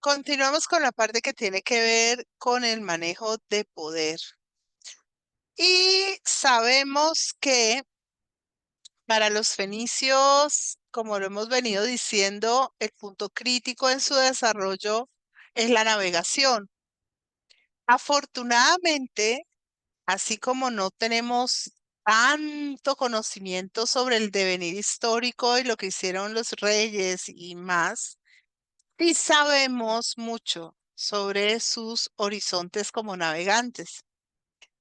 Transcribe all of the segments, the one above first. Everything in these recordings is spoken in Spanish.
Continuamos con la parte que tiene que ver con el manejo de poder. Y sabemos que para los fenicios, como lo hemos venido diciendo, el punto crítico en su desarrollo es la navegación. Afortunadamente, así como no tenemos tanto conocimiento sobre el devenir histórico y lo que hicieron los reyes y más, sí sabemos mucho sobre sus horizontes como navegantes.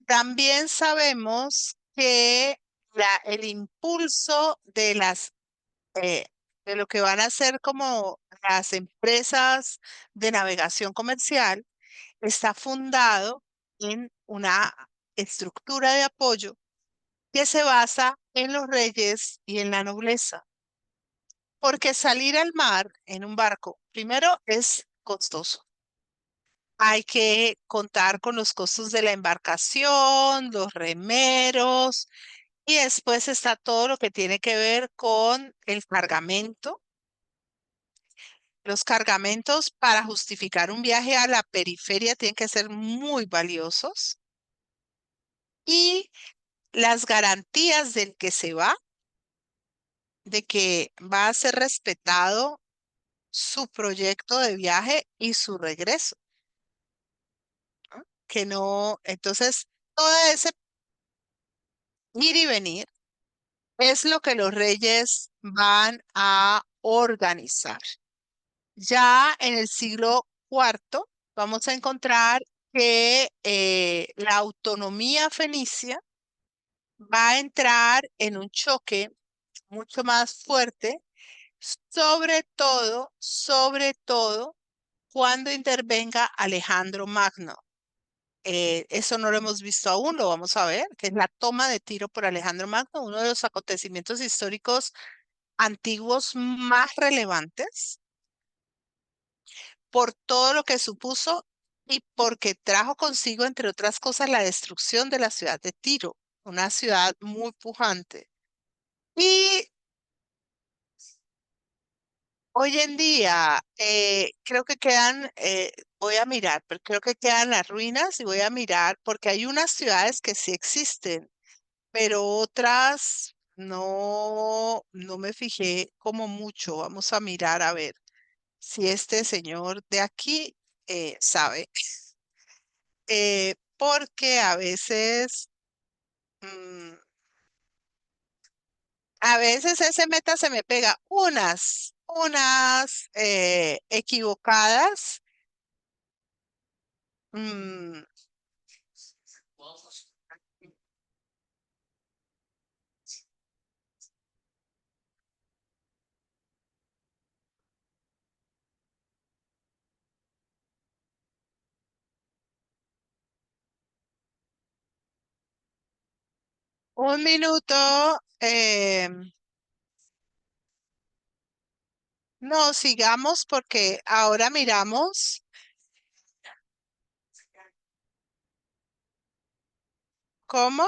También sabemos que el impulso eh, de lo que van a ser como las empresas de navegación comercial está fundado en una estructura de apoyo que se basa en los reyes y en la nobleza. Porque salir al mar en un barco, primero, es costoso. Hay que contar con los costos de la embarcación, los remeros, y después está todo lo que tiene que ver con el cargamento. Los cargamentos para justificar un viaje a la periferia tienen que ser muy valiosos. Y las garantías del que se va, de que va a ser respetado su proyecto de viaje y su regreso, ¿no? Que no, entonces, todo ese ir y venir es lo que los reyes van a organizar. Ya en el siglo IV vamos a encontrar que la autonomía fenicia va a entrar en un choque mucho más fuerte, sobre todo cuando intervenga Alejandro Magno. Eso no lo hemos visto aún, lo vamos a ver, que es la toma de Tiro por Alejandro Magno, uno de los acontecimientos históricos antiguos más relevantes por todo lo que supuso y porque trajo consigo, entre otras cosas, la destrucción de la ciudad de Tiro, una ciudad muy pujante. Y hoy en día creo que quedan, voy a mirar, pero creo que quedan las ruinas y voy a mirar porque hay unas ciudades que sí existen, pero otras no me fijé como mucho. Vamos a mirar a ver si este señor de aquí sabe. Porque mm, a veces ese meta se me pega unas equivocadas. mm, un minuto. No, sigamos porque ahora miramos cómo.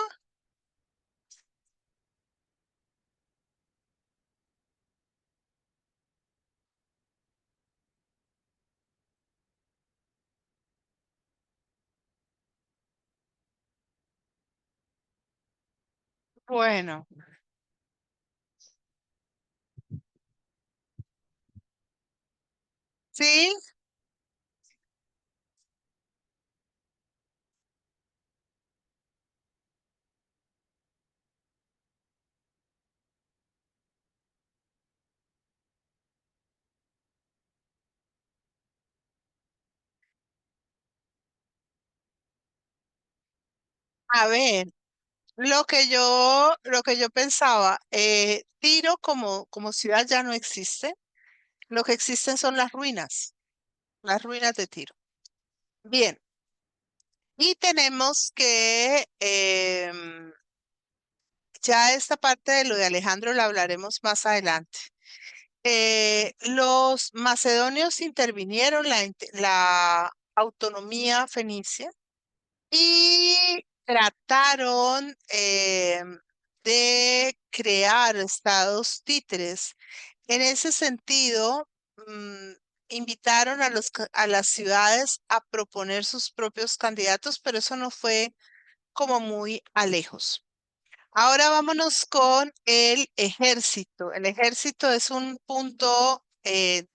Bueno, sí, a ver, lo que yo pensaba, Tiro como ciudad ya no existe. Lo que existen son las ruinas de Tiro. Bien, y tenemos que, ya esta parte de lo de Alejandro la hablaremos más adelante. Los macedonios intervinieron la autonomía fenicia y trataron de crear estados títeres. En ese sentido, mm, invitaron a a las ciudades a proponer sus propios candidatos, pero eso no fue como muy a lejos. Ahora vámonos con el ejército. El ejército es un punto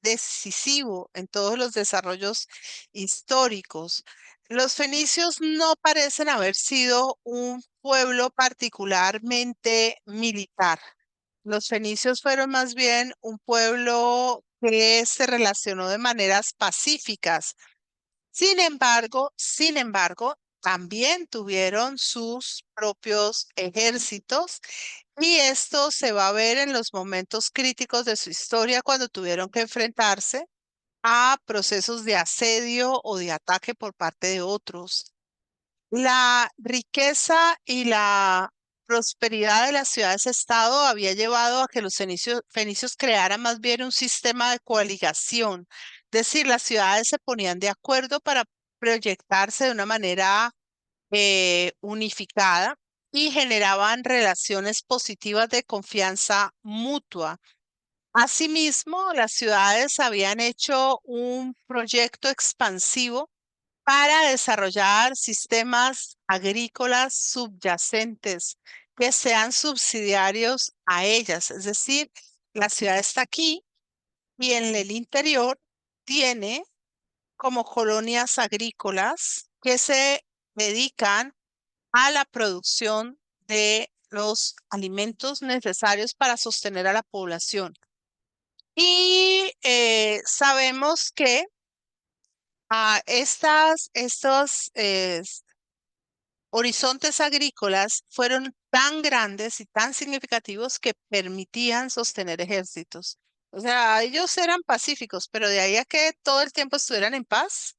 decisivo en todos los desarrollos históricos. Los fenicios no parecen haber sido un pueblo particularmente militar. Los fenicios fueron más bien un pueblo que se relacionó de maneras pacíficas. Sin embargo, también tuvieron sus propios ejércitos y esto se va a ver en los momentos críticos de su historia cuando tuvieron que enfrentarse a procesos de asedio o de ataque por parte de otros. La riqueza y la prosperidad de las ciudades-estado había llevado a que los fenicios crearan más bien un sistema de coaligación. Es decir, las ciudades se ponían de acuerdo para proyectarse de una manera unificada y generaban relaciones positivas de confianza mutua. Asimismo, las ciudades habían hecho un proyecto expansivo para desarrollar sistemas agrícolas subyacentes que sean subsidiarios a ellas. Es decir, la ciudad está aquí y en el interior tiene como colonias agrícolas que se dedican a la producción de los alimentos necesarios para sostener a la población. Y sabemos que estos horizontes agrícolas fueron tan grandes y tan significativos que permitían sostener ejércitos. O sea, ellos eran pacíficos, pero de ahí a que todo el tiempo estuvieran en paz,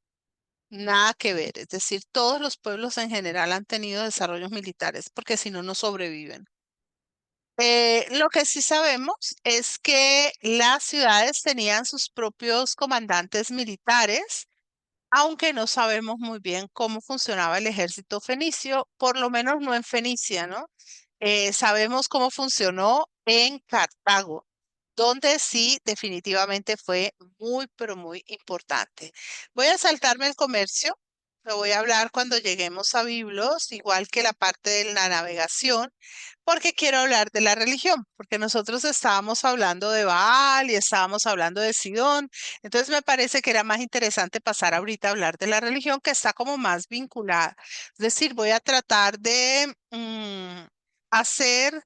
nada que ver. Es decir, todos los pueblos en general han tenido desarrollos militares, porque si no, no sobreviven. Lo que sí sabemos es que las ciudades tenían sus propios comandantes militares, aunque no sabemos muy bien cómo funcionaba el ejército fenicio, por lo menos no en Fenicia, ¿no? Sabemos cómo funcionó en Cartago, donde sí definitivamente fue muy, pero muy importante. Voy a saltarme el comercio, lo voy a hablar cuando lleguemos a Biblos, igual que la parte de la navegación, porque quiero hablar de la religión, porque nosotros estábamos hablando de Baal y estábamos hablando de Sidón, entonces me parece que era más interesante pasar ahorita a hablar de la religión que está como más vinculada. Es decir, voy a tratar de hacer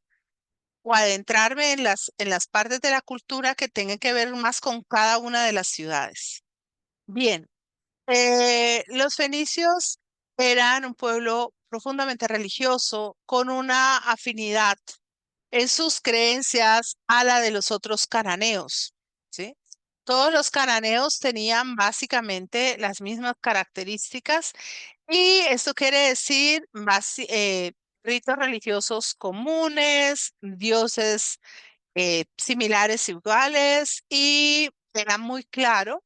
o adentrarme en en las partes de la cultura que tengan que ver más con cada una de las ciudades. Bien, los fenicios eran un pueblo profundamente religioso, con una afinidad en sus creencias a la de los otros cananeos, ¿sí? Todos los cananeos tenían básicamente las mismas características y esto quiere decir ritos religiosos comunes, dioses similares, iguales, y era muy claro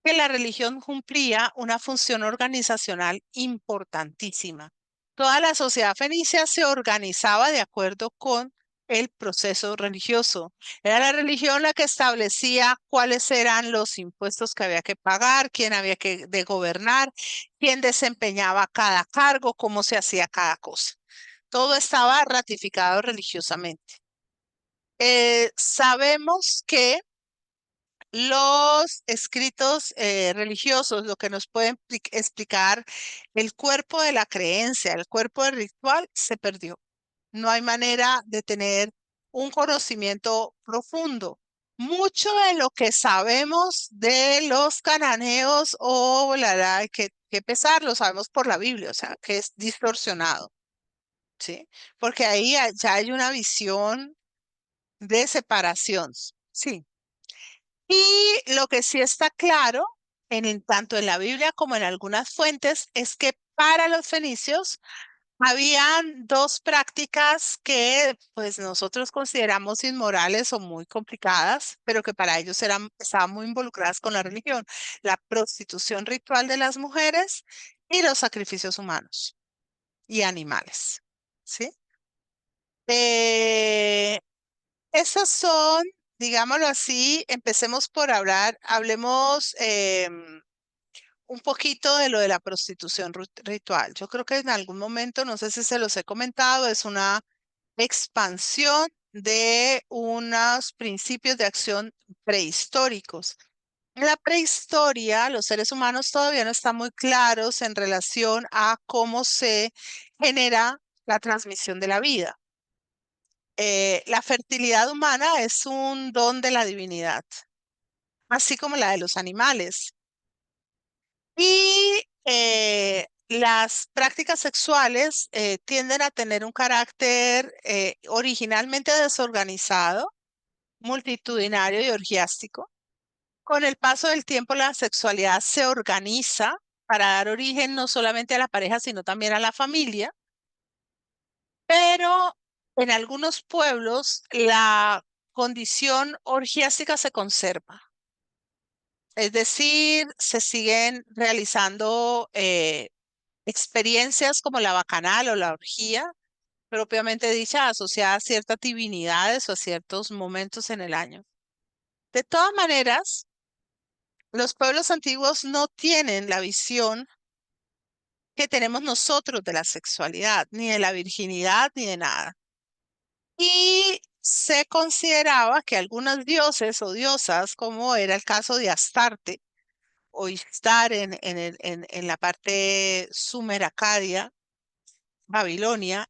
que la religión cumplía una función organizacional importantísima. Toda la sociedad fenicia se organizaba de acuerdo con el proceso religioso. Era la religión la que establecía cuáles eran los impuestos que había que pagar, quién había que de gobernar, quién desempeñaba cada cargo, cómo se hacía cada cosa. Todo estaba ratificado religiosamente. Sabemos que los escritos religiosos, lo que nos pueden explicar el cuerpo de la creencia, el cuerpo del ritual, se perdió. No hay manera de tener un conocimiento profundo. Mucho de lo que sabemos de los cananeos o hay que pesar, lo sabemos por la Biblia, o sea, que es distorsionado, ¿sí? Porque ahí ya hay una visión de separación, sí. Y lo que sí está claro, tanto en la Biblia como en algunas fuentes, es que para los fenicios habían dos prácticas que pues nosotros consideramos inmorales o muy complicadas, pero que para ellos estaban muy involucradas con la religión: la prostitución ritual de las mujeres y los sacrificios humanos y animales. ¿Sí? Eh, Esas son digámoslo así, empecemos por hablar, hablemos un poquito de lo de la prostitución ritual. Yo creo que en algún momento, no sé si se los he comentado, es una expansión de unos principios de acción prehistóricos. En la prehistoria, los seres humanos todavía no están muy claros en relación a cómo se genera la transmisión de la vida. La fertilidad humana es un don de la divinidad, así como la de los animales. Y las prácticas sexuales tienden a tener un carácter originalmente desorganizado, multitudinario y orgiástico. Con el paso del tiempo, la sexualidad se organiza para dar origen no solamente a la pareja, sino también a la familia. Pero en algunos pueblos la condición orgiástica se conserva. Es decir, se siguen realizando experiencias como la bacanal o la orgía, propiamente dicha, asociada a ciertas divinidades o a ciertos momentos en el año. De todas maneras, los pueblos antiguos no tienen la visión que tenemos nosotros de la sexualidad, ni de la virginidad, ni de nada. Y se consideraba que algunos dioses o diosas, como era el caso de Astarte o Ishtar en la parte sumer-acadia, Babilonia,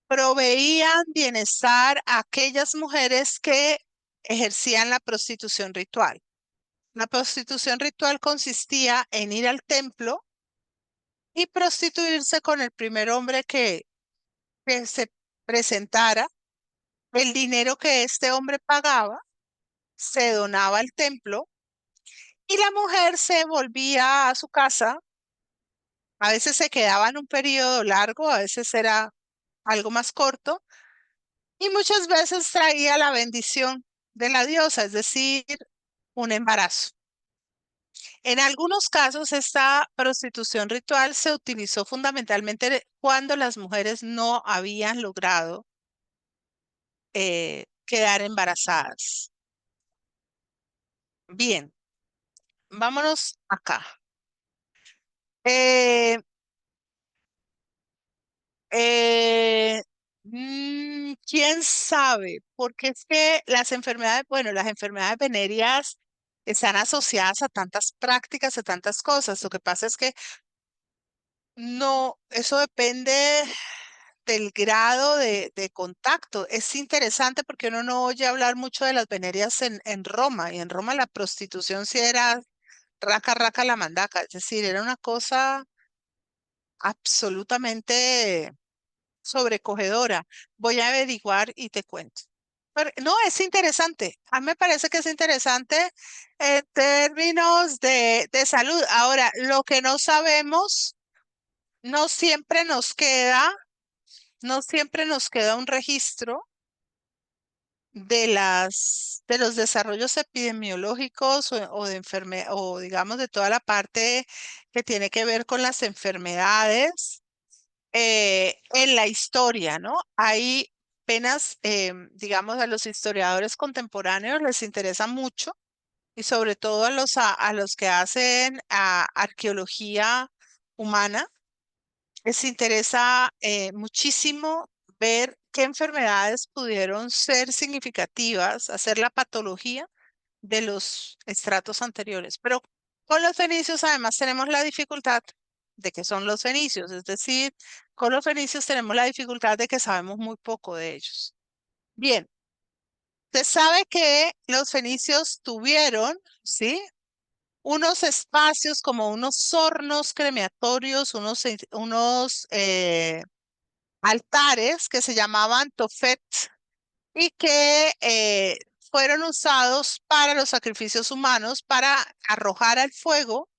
proveían bienestar a aquellas mujeres que ejercían la prostitución ritual. La prostitución ritual consistía en ir al templo y prostituirse con el primer hombre que se presentara. El dinero que este hombre pagaba se donaba al templo y la mujer se volvía a su casa. A veces se quedaba en un periodo largo, a veces era algo más corto y muchas veces traía la bendición de la diosa, es decir, un embarazo. En algunos casos, esta prostitución ritual se utilizó fundamentalmente cuando las mujeres no habían logrado quedar embarazadas. Bien, vámonos acá. Eh, eh, ¿Quién sabe? Porque es que las enfermedades, bueno, las enfermedades venéreas están asociadas a tantas prácticas, a tantas cosas. Lo que pasa es que no, eso depende del grado de contacto. Es interesante porque uno no oye hablar mucho de las venerias en Roma, y en Roma la prostitución sí era raca, raca la mandaca, es decir, era una cosa absolutamente sobrecogedora. Voy a averiguar y te cuento. Pero, no, es interesante. A mí me parece que es interesante en términos de salud. Ahora, lo que no sabemos, no siempre nos queda, no siempre nos queda un registro de los desarrollos epidemiológicos o digamos de toda la parte que tiene que ver con las enfermedades en la historia, ¿no? Hay apenas, digamos, a los historiadores contemporáneos les interesa mucho y sobre todo a los que hacen arqueología humana, les interesa muchísimo ver qué enfermedades pudieron ser significativas, hacer la patología de los estratos anteriores. Pero con los fenicios además tenemos la dificultad de que son los fenicios, es decir, con los fenicios tenemos la dificultad de que sabemos muy poco de ellos. Bien, se sabe que los fenicios tuvieron, ¿sí? Unos espacios como unos hornos crematorios, unos altares que se llamaban Tofet y que fueron usados para los sacrificios humanos, para arrojar al fuego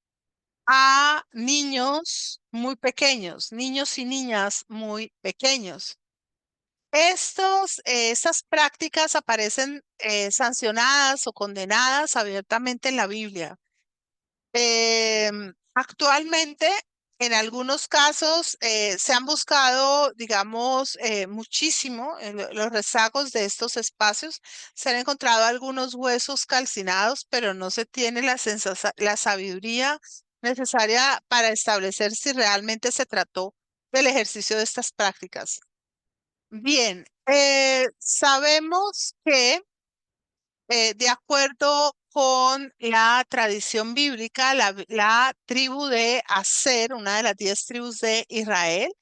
a niños muy pequeños, niños y niñas muy pequeños. Estas prácticas aparecen sancionadas o condenadas abiertamente en la Biblia. Actualmente En algunos casos se han buscado, digamos, muchísimo en los rezagos de estos espacios. Se han encontrado algunos huesos calcinados, pero no se tiene la sabiduría necesaria para establecer si realmente se trató del ejercicio de estas prácticas. Bien, sabemos que de acuerdo con la tradición bíblica, la tribu de Aser, una de las 10 tribus de Israel,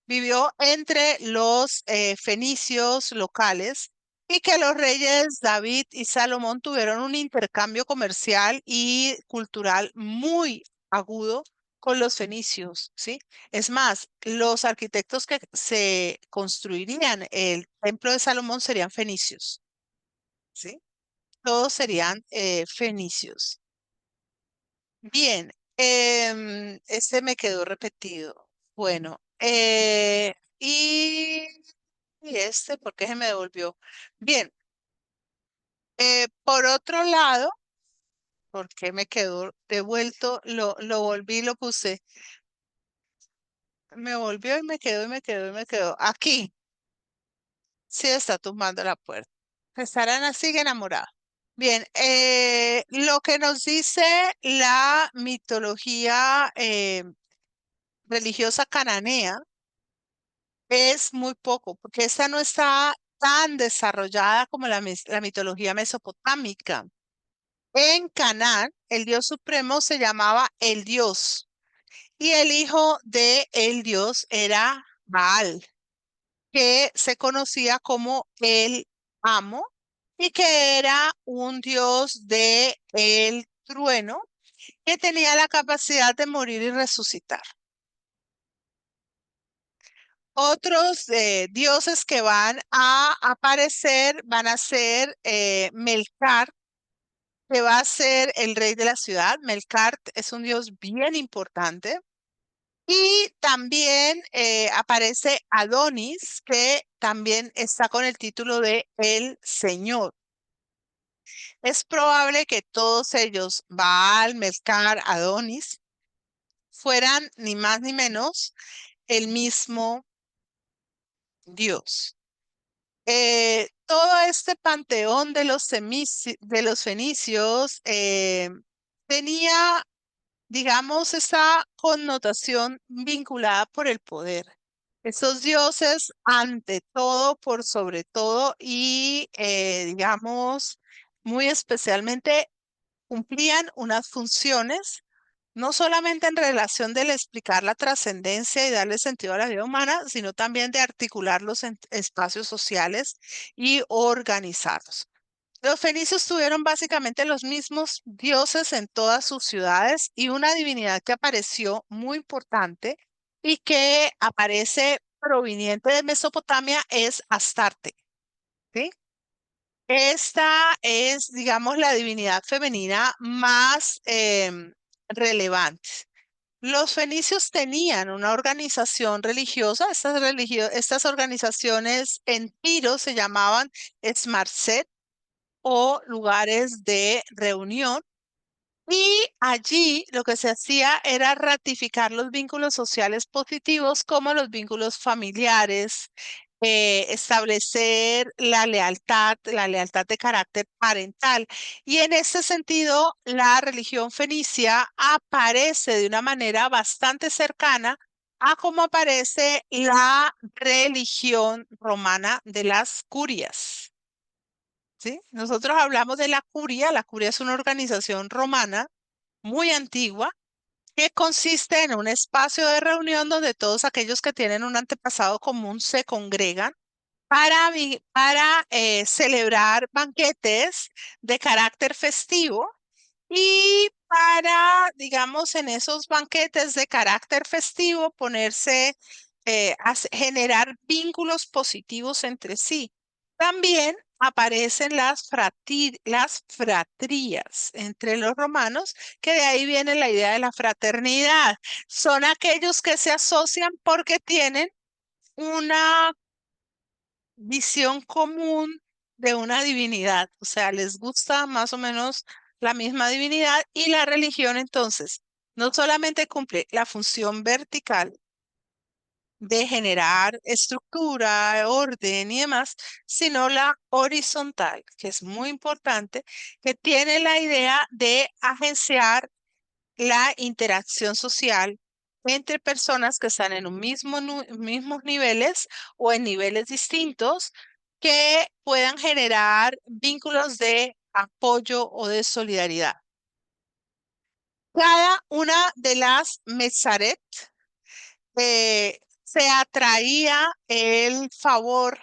vivió entre los fenicios locales y que los reyes David y Salomón tuvieron un intercambio comercial y cultural muy agudo con los fenicios, ¿sí? Es más, los arquitectos que se construirían el templo de Salomón serían fenicios, ¿sí? Todos serían fenicios. Bien, este me quedó repetido. Bueno, y este, ¿por qué se me devolvió? Bien, por otro lado, ¿por qué me quedó devuelto? Lo volví, lo puse. Me volvió y me quedó y me quedó y me quedó. Aquí, sí está tumbando la puerta. Estarán así enamorada. Bien, lo que nos dice la mitología religiosa cananea es muy poco, porque esta no está tan desarrollada como la mitología mesopotámica. En Canaán, el dios supremo se llamaba el dios y el hijo de el dios era Baal, que se conocía como el amo y que era un dios de el trueno que tenía la capacidad de morir y resucitar. Otros dioses que van a aparecer van a ser Melkart, que va a ser el rey de la ciudad. Melkart es un dios bien importante. Y también aparece Adonis, que también está con el título de el Señor. Es probable que todos ellos, Baal, Melkart, Adonis, fueran ni más ni menos el mismo Dios. Todo este panteón de de los fenicios tenía, digamos, esa connotación vinculada por el poder. Esos dioses, ante todo, por sobre todo, y digamos, muy especialmente, cumplían unas funciones no solamente en relación de explicar la trascendencia y darle sentido a la vida humana, sino también de articular los espacios sociales y organizarlos. Los fenicios tuvieron básicamente los mismos dioses en todas sus ciudades y una divinidad que apareció muy importante y que aparece proveniente de Mesopotamia es Astarte, ¿sí? Esta es, digamos, la divinidad femenina más relevante. Los fenicios tenían una organización religiosa, estas organizaciones en Tiro se llamaban Smarset o lugares de reunión, y allí lo que se hacía era ratificar los vínculos sociales positivos como los vínculos familiares, establecer la lealtad de carácter parental. Y en ese sentido, la religión fenicia aparece de una manera bastante cercana a cómo aparece la religión romana de las curias. ¿Sí? Nosotros hablamos de la curia es una organización romana muy antigua que consiste en un espacio de reunión donde todos aquellos que tienen un antepasado común se congregan para celebrar banquetes de carácter festivo y para, digamos, en esos banquetes de carácter festivo ponerse generar vínculos positivos entre sí. También aparecen las fratrías entre los romanos, que de ahí viene la idea de la fraternidad. Son aquellos que se asocian porque tienen una visión común de una divinidad, o sea, les gusta más o menos la misma divinidad y la religión entonces. No solamente cumple la función vertical de generar estructura, orden y demás, sino la horizontal, que es muy importante, que tiene la idea de agenciar la interacción social entre personas que están en un mismos niveles o en niveles distintos que puedan generar vínculos de apoyo o de solidaridad. Cada una de las Mesaret se atraía el favor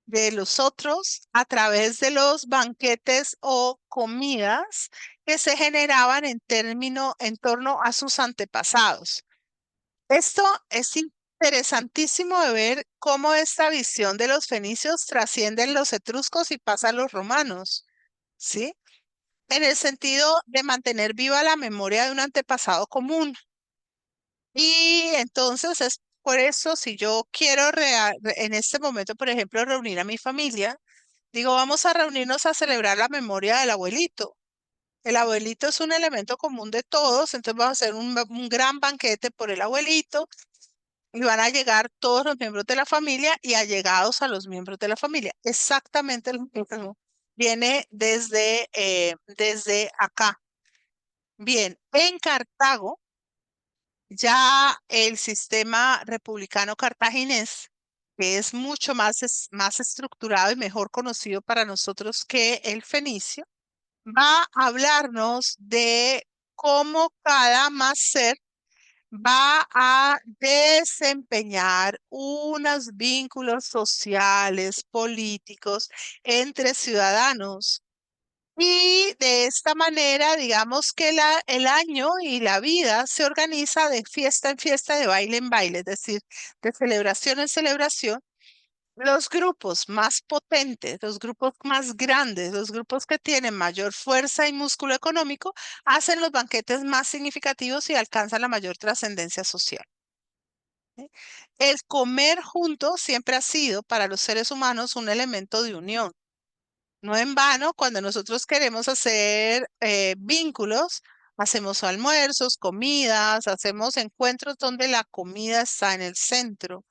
de los otros a través de los banquetes o comidas que se generaban en torno a sus antepasados. Esto es interesantísimo de ver cómo esta visión de los fenicios trasciende en los etruscos y pasa a los romanos, ¿sí? En el sentido de mantener viva la memoria de un antepasado común. Y entonces es por eso, si yo quiero en este momento, por ejemplo, reunir a mi familia, digo, vamos a reunirnos a celebrar la memoria del abuelito. El abuelito es un elemento común de todos, entonces vamos a hacer un gran banquete por el abuelito y van a llegar todos los miembros de la familia y allegados a los miembros de la familia. Exactamente lo mismo. Viene desde acá. Bien, en Cartago, ya el sistema republicano cartaginés, que es mucho más estructurado y mejor conocido para nosotros que el fenicio, va a hablarnos de cómo cada máster va a desempeñar unos vínculos sociales, políticos entre ciudadanos. Y de esta manera, digamos que el año y la vida se organiza de fiesta en fiesta, de baile en baile, es decir, de celebración en celebración. Los grupos más potentes, los grupos más grandes, los grupos que tienen mayor fuerza y músculo económico, hacen los banquetes más significativos y alcanzan la mayor trascendencia social. ¿Sí? El comer juntos siempre ha sido para los seres humanos un elemento de unión. No en vano, cuando nosotros queremos hacer vínculos, hacemos almuerzos, comidas, hacemos encuentros donde la comida está en el centro.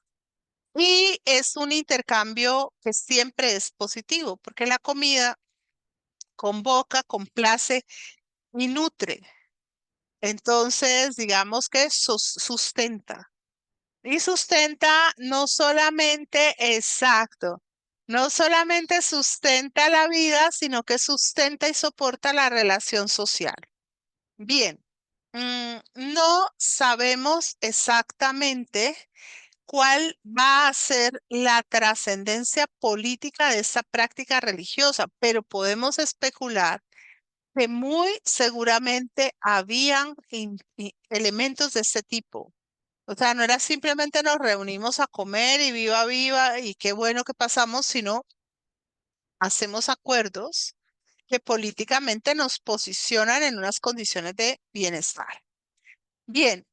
Y es un intercambio que siempre es positivo, porque la comida convoca, complace y nutre. Entonces, digamos que sustenta. Y sustenta no solamente, exacto, no solamente sustenta la vida, sino que sustenta y soporta la relación social. Bien, no sabemos exactamente cuál va a ser la trascendencia política de esta práctica religiosa, pero podemos especular que muy seguramente habían elementos de este tipo. O sea, no era simplemente nos reunimos a comer y viva, viva y qué bueno que pasamos, sino hacemos acuerdos que políticamente nos posicionan en unas condiciones de bienestar. Bien,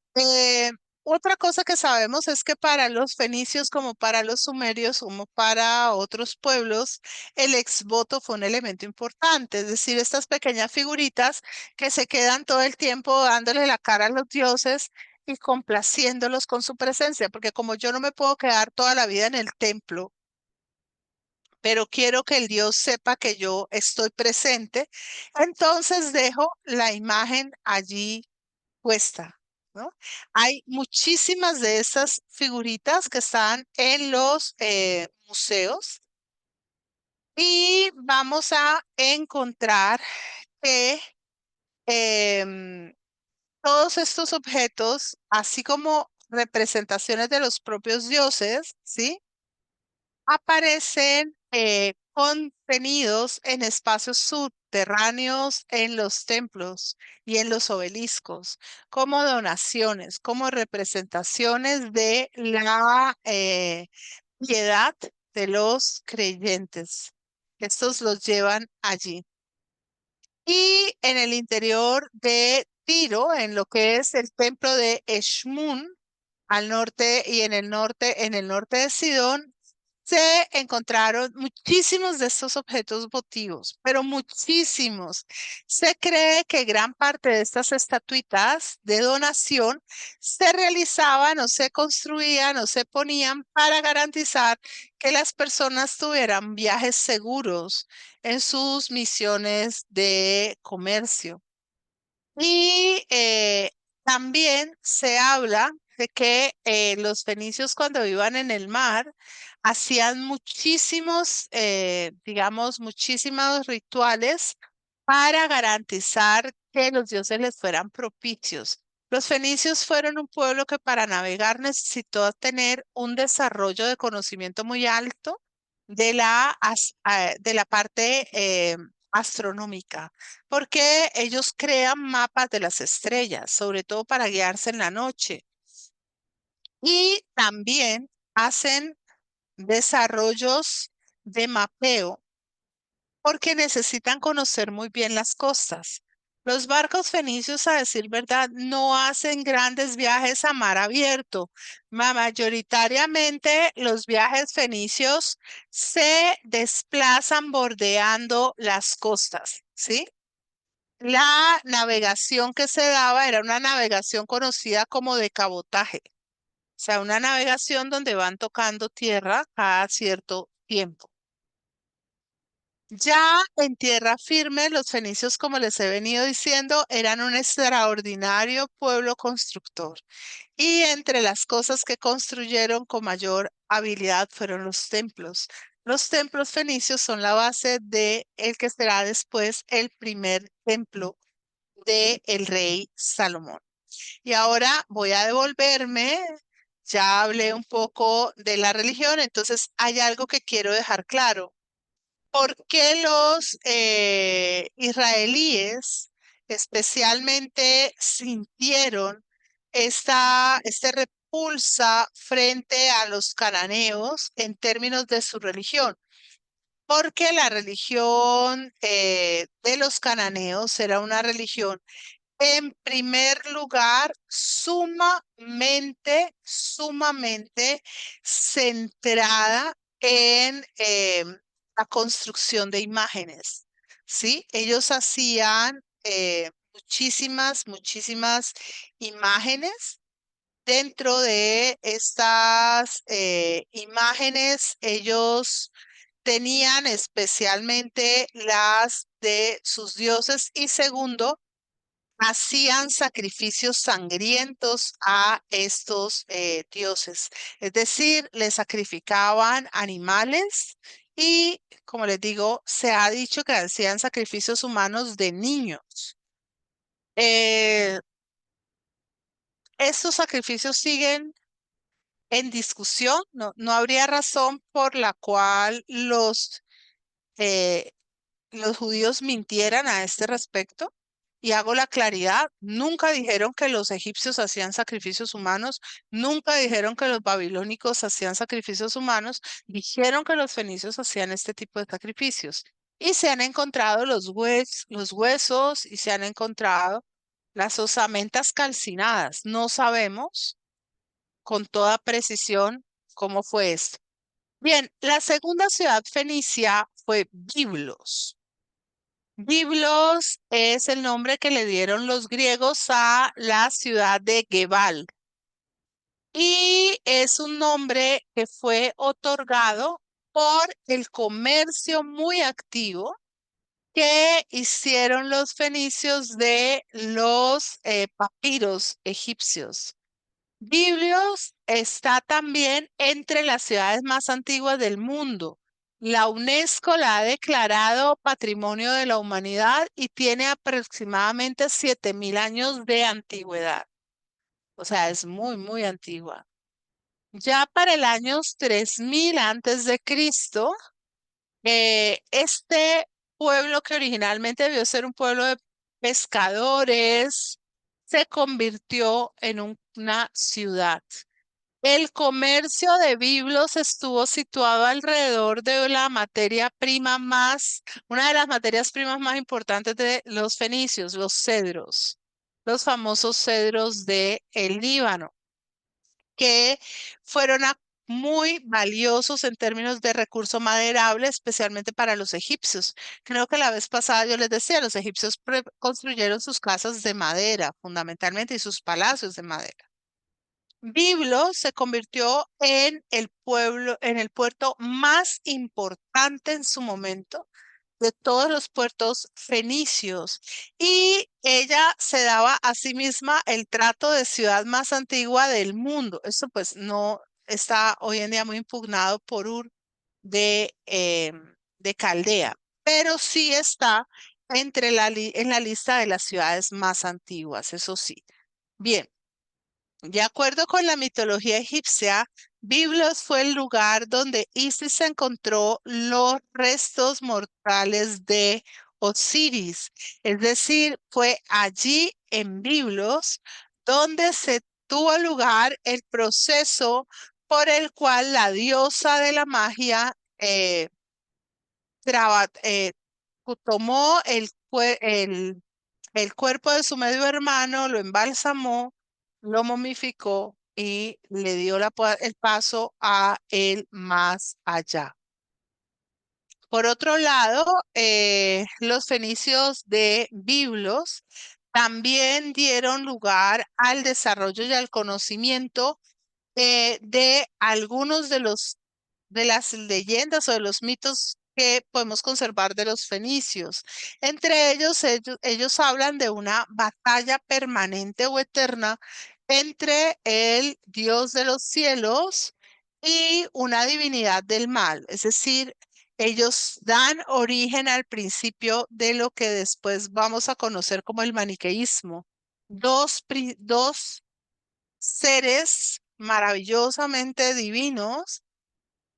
otra cosa que sabemos es que para los fenicios, como para los sumerios, como para otros pueblos, el exvoto fue un elemento importante, es decir, estas pequeñas figuritas que se quedan todo el tiempo dándole la cara a los dioses y complaciéndolos con su presencia, porque como yo no me puedo quedar toda la vida en el templo, pero quiero que el Dios sepa que yo estoy presente, entonces dejo la imagen allí puesta, ¿no? Hay muchísimas de estas figuritas que están en los museos y vamos a encontrar que em, todos estos objetos, así como representaciones de los propios dioses, ¿sí? Aparecen contenidos en espacios subterráneos en los templos y en los obeliscos, como donaciones, como representaciones de la piedad de los creyentes. Estos los llevan allí. Y en el interior de Tiro, en lo que es el templo de Eshmun, al norte y en el norte de Sidón, se encontraron muchísimos de estos objetos votivos, pero muchísimos. Se cree que gran parte de estas estatuitas de donación se realizaban o se construían o se ponían para garantizar que las personas tuvieran viajes seguros en sus misiones de comercio. Y también se habla de que los fenicios cuando iban en el mar hacían muchísimos, digamos, muchísimos rituales para garantizar que los dioses les fueran propicios. Los fenicios fueron un pueblo que para navegar necesitó tener un desarrollo de conocimiento muy alto de la parte astronómica, porque ellos crean mapas de las estrellas, sobre todo para guiarse en la noche. Y también hacen desarrollos de mapeo porque necesitan conocer muy bien las costas. Los barcos fenicios, a decir verdad, no hacen grandes viajes a mar abierto. Mayoritariamente los viajes fenicios se desplazan bordeando las costas, ¿sí? La navegación que se daba era una navegación conocida como de cabotaje, o sea, una navegación donde van tocando tierra cada cierto tiempo. Ya en tierra firme, los fenicios, como les he venido diciendo, eran un extraordinario pueblo constructor. Y entre las cosas que construyeron con mayor habilidad fueron los templos. Los templos fenicios son la base de el que será después el primer templo de el rey Salomón. Y ahora voy a devolverme. Ya hablé un poco de la religión, entonces hay algo que quiero dejar claro. ¿Por qué los israelíes especialmente sintieron esta repulsa frente a los cananeos en términos de su religión? Porque la religión de los cananeos era una religión, en primer lugar, sumamente centrada en la construcción de imágenes, ¿sí? Ellos hacían muchísimas imágenes. Dentro de estas imágenes, ellos tenían especialmente las de sus dioses y segundo, hacían sacrificios sangrientos a estos dioses. Es decir, les sacrificaban animales y, como les digo, se ha dicho que hacían sacrificios humanos de niños. Eh, Estos sacrificios siguen en discusión. No habría razón por la cual eh, los judíos mintieran a este respecto. Y hago la claridad, nunca dijeron que los egipcios hacían sacrificios humanos, nunca dijeron que los babilónicos hacían sacrificios humanos, dijeron que los fenicios hacían este tipo de sacrificios. Y se han encontrado los huesos y se han encontrado las osamentas calcinadas. No sabemos con toda precisión cómo fue esto. Bien, la segunda ciudad fenicia fue Biblos. Biblos es el nombre que le dieron los griegos a la ciudad de Gebal y es un nombre que fue otorgado por el comercio muy activo que hicieron los fenicios de los papiros egipcios. Biblios está también entre las ciudades más antiguas del mundo. La UNESCO la ha declarado Patrimonio de la Humanidad y tiene aproximadamente 7.000 años de antigüedad. O sea, es muy antigua. Ya para el año 3000 antes de Cristo, este pueblo que originalmente debió ser un pueblo de pescadores, se convirtió en una ciudad. El comercio de biblos estuvo situado alrededor de la materia prima una de las materias primas más importantes de los fenicios, los cedros, los famosos cedros de el Líbano, que fueron muy valiosos en términos de recurso maderable, especialmente para los egipcios. Creo que la vez pasada yo les decía, los egipcios construyeron sus casas de madera, fundamentalmente, y sus palacios de madera. Biblos se convirtió en el pueblo, en el puerto más importante en su momento de todos los puertos fenicios, y ella se daba a sí misma el trato de ciudad más antigua del mundo. Esto pues no está hoy en día muy impugnado por Ur de Caldea, pero sí está en la lista de las ciudades más antiguas, eso sí. Bien. De acuerdo con la mitología egipcia, Biblos fue el lugar donde Isis encontró los restos mortales de Osiris. Es decir, fue allí en Biblos donde se tuvo lugar el proceso por el cual la diosa de la magia tomó el cuerpo de su medio hermano, lo embalsamó, lo momificó y le dio el paso a el más allá. Por otro lado, los fenicios de Biblos también dieron lugar al desarrollo y al conocimiento de algunos de las leyendas o de los mitos que podemos conservar de los fenicios. Entre ellos hablan de una batalla permanente o eterna entre el dios de los cielos y una divinidad del mal. Es decir, ellos dan origen al principio de lo que después vamos a conocer como el maniqueísmo. Dos seres maravillosamente divinos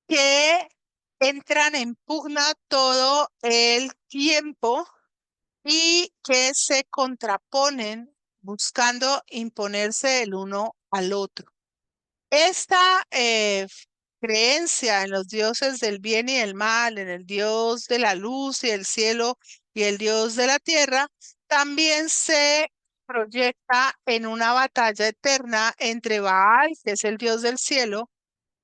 que entran en pugna todo el tiempo y que se contraponen buscando imponerse el uno al otro. Esta creencia en los dioses del bien y el mal, en el dios de la luz y el cielo y el dios de la tierra, también se proyecta en una batalla eterna entre Baal, que es el dios del cielo,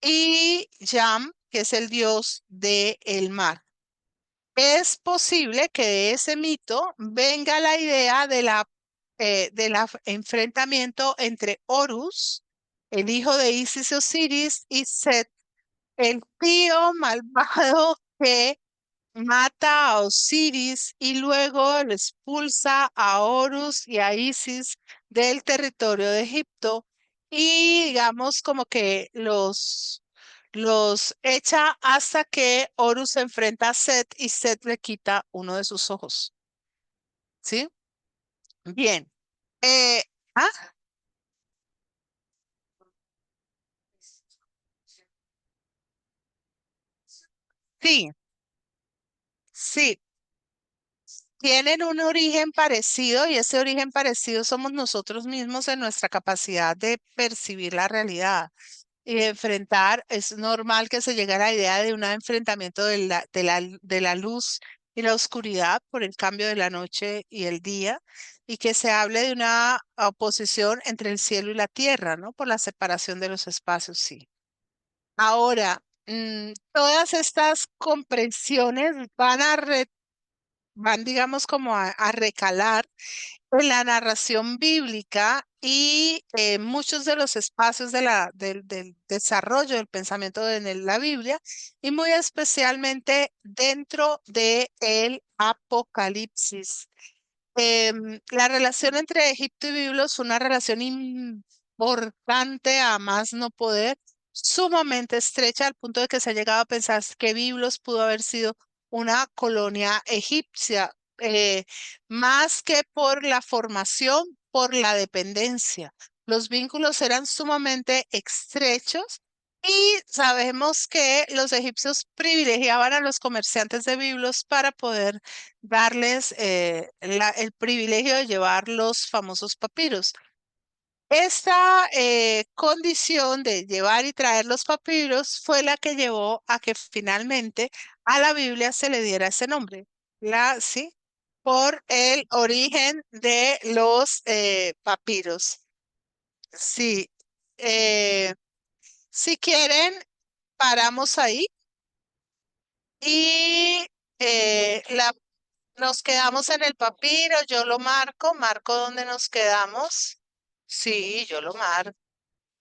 y Yam, que es el dios del mar. Es posible que de ese mito venga la idea de la enfrentamiento entre Horus, el hijo de Isis y Osiris, y Set, el tío malvado que mata a Osiris y luego lo expulsa a Horus y a Isis del territorio de Egipto, y digamos como que los echa hasta que Horus se enfrenta a Set y Set le quita uno de sus ojos. ¿Sí? Bien. Eh, ah, sí, sí. Tienen un origen parecido, y ese origen parecido somos nosotros mismos en nuestra capacidad de percibir la realidad y de enfrentar. Es normal que se llegue a la idea de un enfrentamiento de la luz y la oscuridad por el cambio de la noche y el día, y que se hable de una oposición entre el cielo y la tierra, ¿no? Por la separación de los espacios, sí. Ahora, todas estas comprensiones van, digamos, como a recalar en la narración bíblica y muchos de los espacios del desarrollo del pensamiento en la Biblia, y muy especialmente dentro de el Apocalipsis. La relación entre Egipto y Biblos es una relación importante a más no poder, sumamente estrecha al punto de que se ha llegado a pensar que Biblos pudo haber sido una colonia egipcia, más que por la formación, por la dependencia. Los vínculos eran sumamente estrechos, y sabemos que los egipcios privilegiaban a los comerciantes de Biblos para poder darles el privilegio de llevar los famosos papiros. Esta condición de llevar y traer los papiros fue la que llevó a que finalmente a la Biblia se le diera ese nombre, ¿sí? Por el origen de los papiros. Sí. eh, si quieren, paramos ahí y nos quedamos en el papiro, yo lo marco, marco dónde nos quedamos. Sí, yo lo marco.